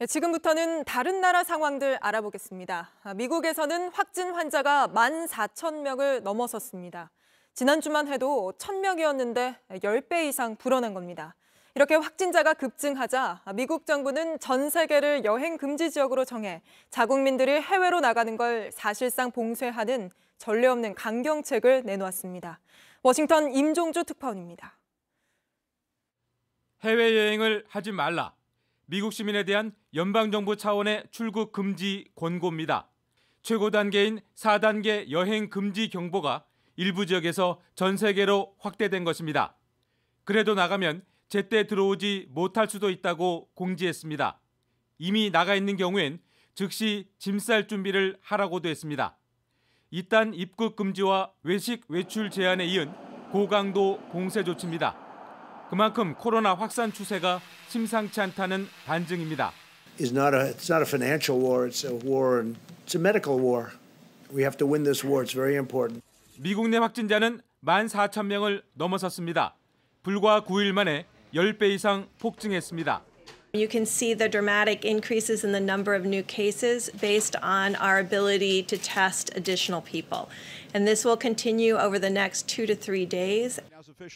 지금부터는 다른 나라 상황들 알아보겠습니다. 미국에서는 확진 환자가 14,000명을 넘어섰습니다. 지난주만 해도 1,000명이었는데 10배 이상 불어난 겁니다. 이렇게 확진자가 급증하자 미국 정부는 전 세계를 여행 금지 지역으로 정해 자국민들이 해외로 나가는 걸 사실상 봉쇄하는 전례 없는 강경책을 내놓았습니다. 워싱턴 임종주 특파원입니다. 해외여행을 하지 말라. 미국 시민에 대한 연방정부 차원의 출국 금지 권고입니다. 최고 단계인 4단계 여행 금지 경보가 일부 지역에서 전 세계로 확대된 것입니다. 그래도 나가면 제때 들어오지 못할 수도 있다고 공지했습니다. 이미 나가 있는 경우엔 즉시 짐 쌀 준비를 하라고도 했습니다. 이딴 입국 금지와 외식 외출 제한에 이은 고강도 봉쇄 조치입니다. 그만큼 코로나 확산 추세가 심상치 않다는 반증입니다. It's not a financial war. It's a war. It's a medical war. We have to win this war. It's very important. 미국 내 확진자는 14,000명을 넘어섰습니다. 불과 9일 만에 10배 이상 폭증했습니다. You can see the dramatic increases in the number of new cases based on our ability to test additional people. And this will continue over the next 2 to 3 days.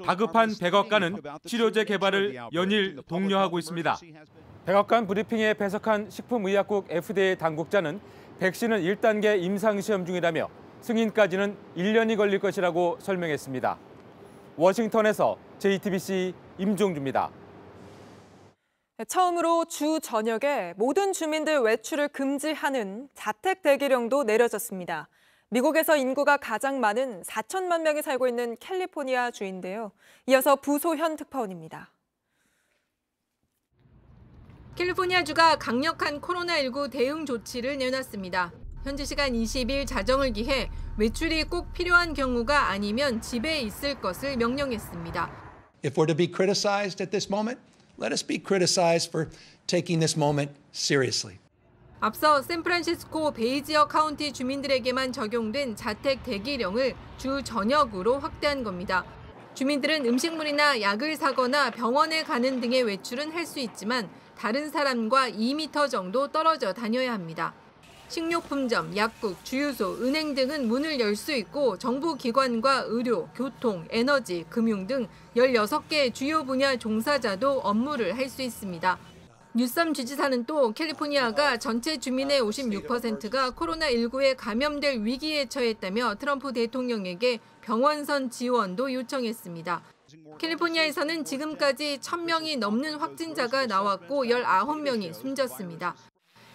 다급한 백악관은 치료제 개발을 연일 독려하고 있습니다. 백악관 브리핑에 배석한 식품의약국 FDA 당국자는 백신은 1단계 임상시험 중이라며 승인까지는 1년이 걸릴 것이라고 설명했습니다. 워싱턴에서 JTBC 임종주입니다. 처음으로 주 저녁에 모든 주민들 외출을 금지하는 자택 대기령도 내려졌습니다. 미국에서 인구가 가장 많은 4천만 명이 살고 있는 캘리포니아 주인데요. 이어서 부소현 특파원입니다. 캘리포니아주가 강력한 코로나19 대응 조치를 내놨습니다. 현지 시간 20일 자정을 기해 외출이 꼭 필요한 경우가 아니면 집에 있을 것을 명령했습니다. If we're to be criticized at this moment, let us be criticized for taking this moment seriously. 앞서 샌프란시스코 베이 지역 카운티 주민들에게만 적용된 자택 대기령을 주 저녁으로 확대한 겁니다. 주민들은 음식물이나 약을 사거나 병원에 가는 등의 외출은 할 수 있지만 다른 사람과 2m 정도 떨어져 다녀야 합니다. 식료품점, 약국, 주유소, 은행 등은 문을 열 수 있고 정부 기관과 의료, 교통, 에너지, 금융 등 16개 주요 분야 종사자도 업무를 할 수 있습니다. 뉴섬 주지사는 또 캘리포니아가 전체 주민의 56%가 코로나19에 감염될 위기에 처했다며 트럼프 대통령에게 병원선 지원도 요청했습니다. 캘리포니아에서는 지금까지 1,000명이 넘는 확진자가 나왔고 19명이 숨졌습니다.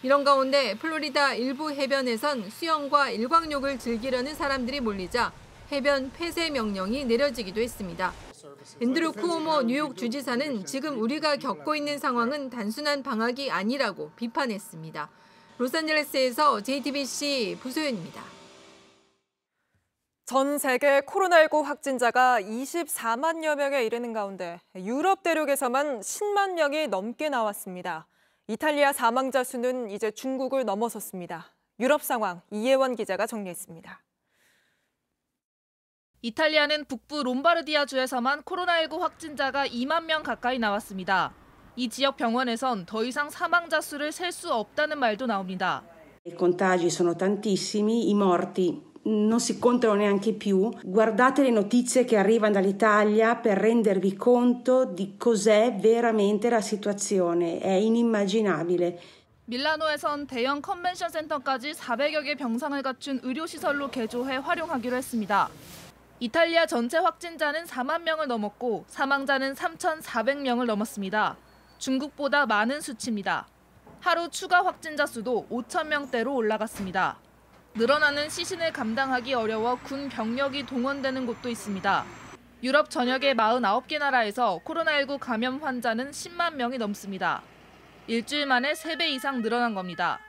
이런 가운데 플로리다 일부 해변에선 수영과 일광욕을 즐기려는 사람들이 몰리자 해변 폐쇄 명령이 내려지기도 했습니다. 앤드루 쿠오모 뉴욕 주지사는 지금 우리가 겪고 있는 상황은 단순한 방학이 아니라고 비판했습니다. 로스앤젤레스에서 JTBC 부소연입니다. 전 세계 코로나19 확진자가 24만여 명에 이르는 가운데 유럽 대륙에서만 10만 명이 넘게 나왔습니다. 이탈리아 사망자 수는 이제 중국을 넘어섰습니다. 유럽 상황 이혜원 기자가 정리했습니다. 이탈리아는 북부 롬바르디아 주에서만 코로나19 확진자가 2만 명 가까이 나왔습니다. 이 지역 병원에선 더 이상 사망자 수를 셀 수 없다는 말도 나옵니다. I contagi sono tantissimi, i morti non si contano neanche più. Guardate le notizie che arrivano dall'Italia per rendervi conto di cos'è veramente la situazione. È inimmaginabile. 밀라노에선 대형 컨벤션 센터까지 400여 개 병상을 갖춘 의료시설로 개조해 활용하기로 했습니다. 이탈리아 전체 확진자는 4만 명을 넘었고 사망자는 3,400명을 넘었습니다. 중국보다 많은 수치입니다. 하루 추가 확진자 수도 5,000명대로 올라갔습니다. 늘어나는 시신을 감당하기 어려워 군 병력이 동원되는 곳도 있습니다. 유럽 전역의 49개 나라에서 코로나19 감염 환자는 10만 명이 넘습니다. 일주일 만에 3배 이상 늘어난 겁니다.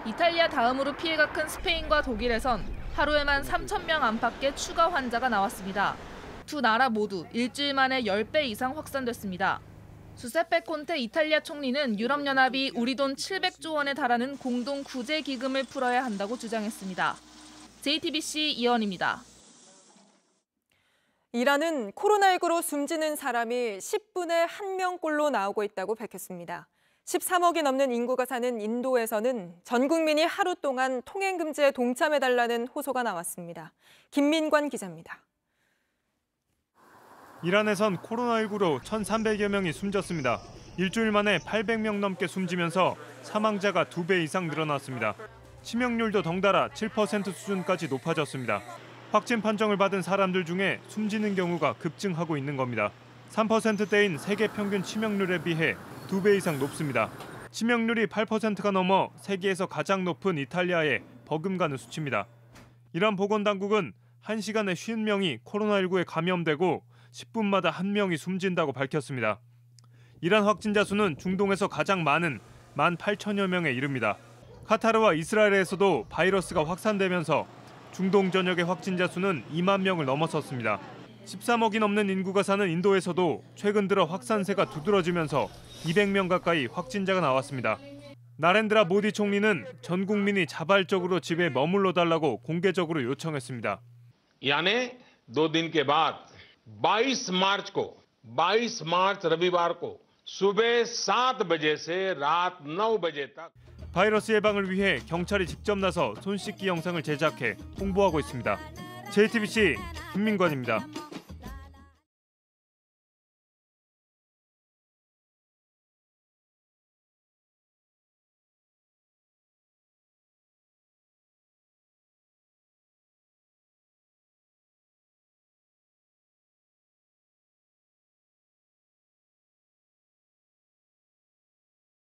이탈리아 다음으로 피해가 큰 스페인과 독일에선 하루에만 3,000명 안팎의 추가 환자가 나왔습니다. 두 나라 모두 일주일 만에 10배 이상 확산됐습니다. 주세페 콘테 이탈리아 총리는 유럽연합이 우리 돈 700조 원에 달하는 공동 구제 기금을 풀어야 한다고 주장했습니다. JTBC 이현입니다. 이란은 코로나19로 숨지는 사람이 10분에 1명꼴로 나오고 있다고 밝혔습니다. 13억이 넘는 인구가 사는 인도에서는 전 국민이 하루 동안 통행 금지에 동참해달라는 호소가 나왔습니다. 김민관 기자입니다. 이란에선 코로나19로 1,300여 명이 숨졌습니다. 일주일 만에 800명 넘게 숨지면서 사망자가 2배 이상 늘어났습니다. 치명률도 덩달아 7% 수준까지 높아졌습니다. 확진 판정을 받은 사람들 중에 숨지는 경우가 급증하고 있는 겁니다. 3%대인 세계 평균 치명률에 비해 2배 이상 높습니다. 치명률이 8%가 넘어 세계에서 가장 높은 이탈리아에 버금가는 수치입니다. 이란 보건당국은 1시간에 50명이 코로나19에 감염되고 10분마다 1명이 숨진다고 밝혔습니다. 이란 확진자 수는 중동에서 가장 많은 18,000여 명에 이릅니다. 카타르와 이스라엘에서도 바이러스가 확산되면서 중동 전역의 확진자 수는 2만 명을 넘어섰습니다. 13억이 넘는 인구가 사는 인도에서도 최근 들어 확산세가 두드러지면서 200명 가까이 확진자가 나왔습니다. 나렌드라 모디 총리는 전 국민이 자발적으로 집에 머물러 달라고 공개적으로 요청했습니다. यानी 2 दिन के बाद 22 मार्च रविवार को सुबह 7 बजे से रात 9 बजे तक 바이러스 예방을 위해 경찰이 직접 나서 손 씻기 영상을 제작해 홍보하고 있습니다. JTBC 김민관입니다.